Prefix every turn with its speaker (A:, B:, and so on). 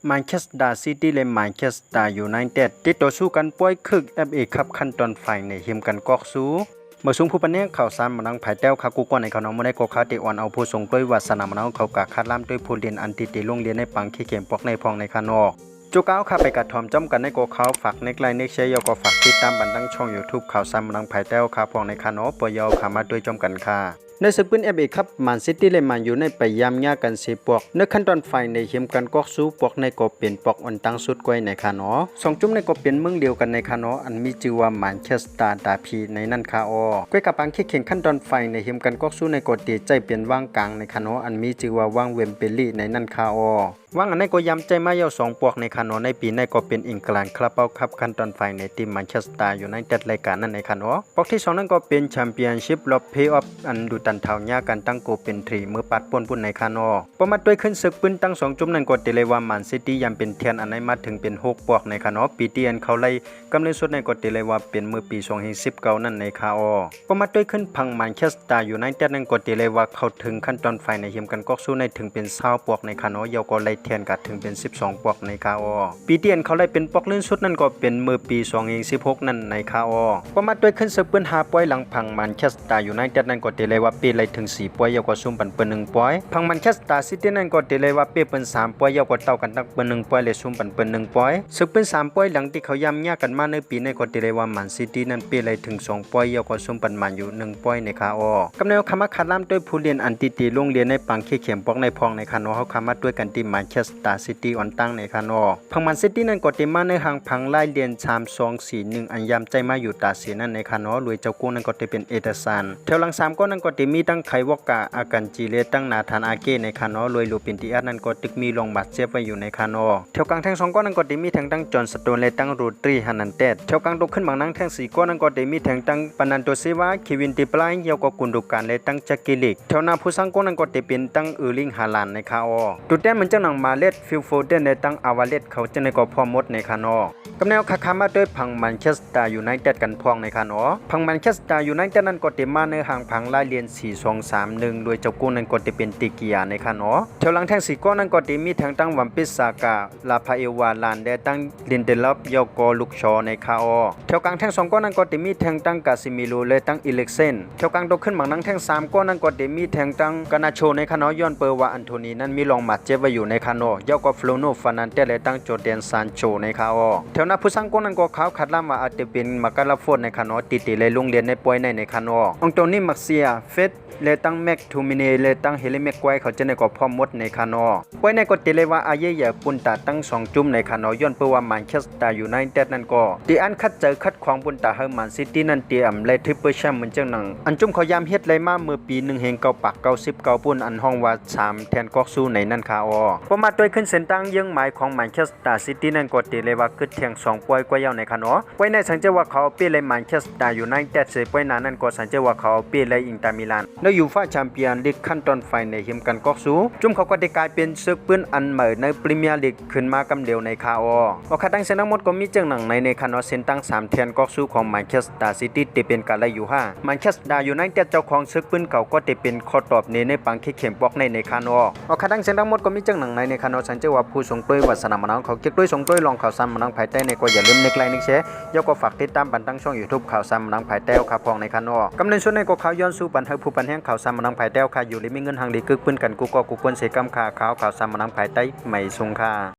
A: แมนเชสเตอร์ซิตี้และแมนเชสเตอร์ยูไนเต็ดติดต่อสู้กันป่วยคึก FA คัพขั้นตอนไฟในเฮียมกันกอกสู้เมื่อสูงผู้ปนเนกข่าวสารมานังภายแต้วคากูก่อนในเขาน้องมาได้โกคาติออนเอาผู้ทรงด้วยวัสนามานังเขากะคาดล่ามด้วยผู้เรียนอันติติลงเรียนในปังขี้เข็มปอกในพองในคานอจุก้าวข้าไปกัดทอมจ้อมกันในโกเขาฝากในไกลในเชยก็ฝากติดตามบันดังช่อง YouTube ข่าวสารมานังภายแต้วคาพองในคานอปยาวขามาด้วยจ้อมกันค่ะในศึกปืน FA คัพแมนซิตี้และแมนยูในไปยามยากัน4ปอกในขั้นตอนไฟในเฮียมกันกอกสู้ปอกในก็เป็นปอกอันตั้งสุดกวยในคานอสองจุ่มในก็เป็นเมืองเดียวกันในคานออันมีชื่อว่าแมนเชสเตอร์ดาพีในนั่นคาอก้วยกับปังขี้เข่งขั้นตอนไฟในเฮียมกันกอกสู้ในก็ตีใจเปลี่ยนว่างกลางในคานออันมีชื่อว่าว่างเวมเปลี่ในนั่นคาอว่างอันในก็ย้ำใจมาเยาสองปอกในคานอในปีในก็เป็นอิงแกลนคลับเป้าคัพขั้นตอนไฟในทีมแมนเชสเตอร์ยูไนเต็ดรายการนั้นในคานอปอกที่2นั้นก็เป็นแชมเปี้ยนชิพรอบเพย์ออฟอันดูตันเท่ายากันตั้งโกเป็นทรีมือปัดป่นในคานอประมาทด้วยขึ้นศึกปืนตั้ง2จุ่มนั้นก็เตเลว่าแมนซิตี้ยามเป็นเทียนอันในมาถึงเป็น6ปอกในคานอปีเตียนเขาไล่กำเนิดสุดในก็เตเลว่าเป็นมือปี2019นั่นในคาอประมาทด้วยขึ้นพังแมนเชสเตอร์ยูไนเต็ดนั้นก็เตเลว่าเขาถึงขั้นตอนไฟในเฮียมกันกอกสู้ในถึงเป็น20ปอกในคานอยาวก็ไล่เทียนกัดถึงเป็น12ปอกในคาอปีเตียนเขาไล่เป็นปอกลื่นสุดนั่นก็เป็นมือปี2016นั่นในคาอประมาทด้วยขึ้นศึกปืน5ปอยหลังพังแมนเชสเตอร์ยูไนเต็ดนั้นก็เตเลว่าปีไล่ถึง4ปอยยาวก็ซุ่มปันเปิ้น1ปอยพังแมนเชสเตอร์ซิตี้นั้นก็เตเลว่าเปเปิ้น3ปอยยาวก็เท่ากันตั้งเปิ้น1ปอยและซุ่มปันเปิ้น1ปอยศึกปืน3ปอยหลังที่เขาย้ำยากันมาในปีในก็เตเลว่าแมนซิตี้นั้นเปไล่ถึง2ปอยยาวก็ซุ่มปันมันอยู่1ปอยในคาอกำแนวคำว่าคัดล่ามด้วยผู้เรียนอันติติโรงเรียนในปังขี้เข็มปอกในพองในคานอเขาคำว่าด้วยกันที่แมนเชสเตอร์ซิตี้ออนตั้งในคานอพังแมนซิตี้นั้นก็เตมาในหางพังไล่เรียน3-2-4-1อันย้ำใจมาอยู่ตาเสียนั่นในคานอรวยเจ้ากู้นั้นก็เตเป็นเอเดอร์สันแถวหลัง3ก็นั้นก็เตมีตั้งไขวอกาอากันจีเลตั้งนาธานอาเกในคานอรวยลูปินติอานั้นก็ตึกมีลงบาดเจ็บไว้อยู่ในคานอแถวกลางแทง2ก็นั้นก็เตมีแทงตั้งจอนสโตนและตั้งรูตรีฮันนันเต็ดแถวกลางตกขึ้นบางนั่งแทง4ก็นั้นก็เตมีแทงตั้งปนันโตเซวาเควินติปลายเยาวก็กุนดุการและตั้งจักกิลิกแถวหน้าผู้สร้างก็นั้นก็เตเป็นตั้งลิงฮาลานในคาอตุแต้มมันเจ้าหนังมาเลตฟิลโฟเดนในตั้งอาวาเลตเขาจะในก็พอมดในคานอกำแนวคาคามาด้วยพังแมนเชสเตอร์ยูไนเต็ดกันพองในคานอพังแมนเชสเตอร์ยูไนเต็ดนั้นก็เตมาในห่างพังไล่เลียน4-2-3-1โดยเจ้ากู้นั้นก็เตเป็นติกิยาในคานอแถวหลังแทง4ก้อนนั้นก็เตมีแทงตั้งวัมปิสากาลาพาเอวาลานและตั้งลินเดลอฟยอกอลุกชอในคาอแถวกลางแทง2ก้อนนั้นก็เตมีแทงตั้งกาซิมิโลและตั้งอิเล็กเซนแถวกลางตกขึ้นบางนั่งแทง3ก้อนนั้นก็เตมีแทงตั้งกานาโชในคานอย้อนเปอร์ว่าอันโทนีนั้นมีลองบาดเจ็บไว้อยู่ในคานอยอกอฟโลโนฟานันเตและตั้งโจเดนซานโชในคาอแถวหน้าผู้สร้างก้นนั้นก็เขาขัดล่ามาอาจจะเป็นมากาลาโฟนในคานอติเลยโรงเรียนในป่วยในคานอองโตนี่มักเซียเฟสและตั้งแม็กทูมิเนและตั้งเฮเลเมกไว้เขาจะในก็พร้อมหมดในคานอป่วยในก็ติเลยว่าอาเยยปุ่นตาตั้ง2จุ่มในคานอย้อนเพื่อว่าแมนเชสเตอร์ยูไนเต็ดนั่นก็ตีอันคัดเจอคัดขวางปุ่นตาเฮอร์แมนซิตี้นั่นเตรียมและทริปเปิลแชมป์เหมือนเจ้าหนังอันจุ่มเขายามเฮ็ดเลยมาเมื่อปี1เฮง9ปัก99ปุ่นอันห้องว่า3แทนกอกสู้ในนั่นคาอพอมาด้วยขึ้นเส้นตั้งยังหมายของแมนเชสเตอร์ซิตี้นั่นก็ติเลยว่าคือเทียง2ป่วยกว่าเยาในคานอป่วยในสังเจว่าเขาเปเลยแมนเชสเตอร์ยูไนเต็ดเสป่วยนั้นนั่นก็สังเจว่าเขาเปเลยอินเตอร์มิลานแล้วยูฟ่าแชมเปี้ยนลีกขั้นตอนไฟในเฮียมกันกอกสู้จุ่มเขาก็ได้กลายเป็นศึกปืนอันใหม่ในพรีเมียร์ลีกขึ้นมากำเดียวในคาออคาตั้งเส้นทั้งหมดก็มีเจ้าหนังในคานอเส้นตั้ง3แทนกอกสู้ของแมนเชสเตอร์ซิตี้ที่เป็นการไล่อยู่5แมนเชสเตอร์ยูไนเต็ดเจ้าของศึกปืนเก่าก็จะเป็นข้อตอบในปังขี้เข็มปอกในคานอคาตั้งเส้นทั้งหมดก็มีเจ้าหนังในคานอสังเจว่าผู้ส่งด้วยวัสนามานังเขาเก็บด้วยส่งด้วยลองข่าวซ้ำมานังภายใต้ในก็อย่าลืมในไลน์นึกแชร์ยกก็ฝากติดตามบันตั้งช่อง YouTube ข่าวซ้ำมานังภายใต้ข่าวพองในคานอกำเนิดส่วนในก็ข่าวย้อนสู่ปันให้ผู้ปันแห่งข่าวซ้ำมานังภายใต้ข่าวอยู่เลยมีเงินทางดีกึกปืนกันกูก็กูควรเสกำข่าวซ้ำมานังภายใต้ไม่ทรงค่า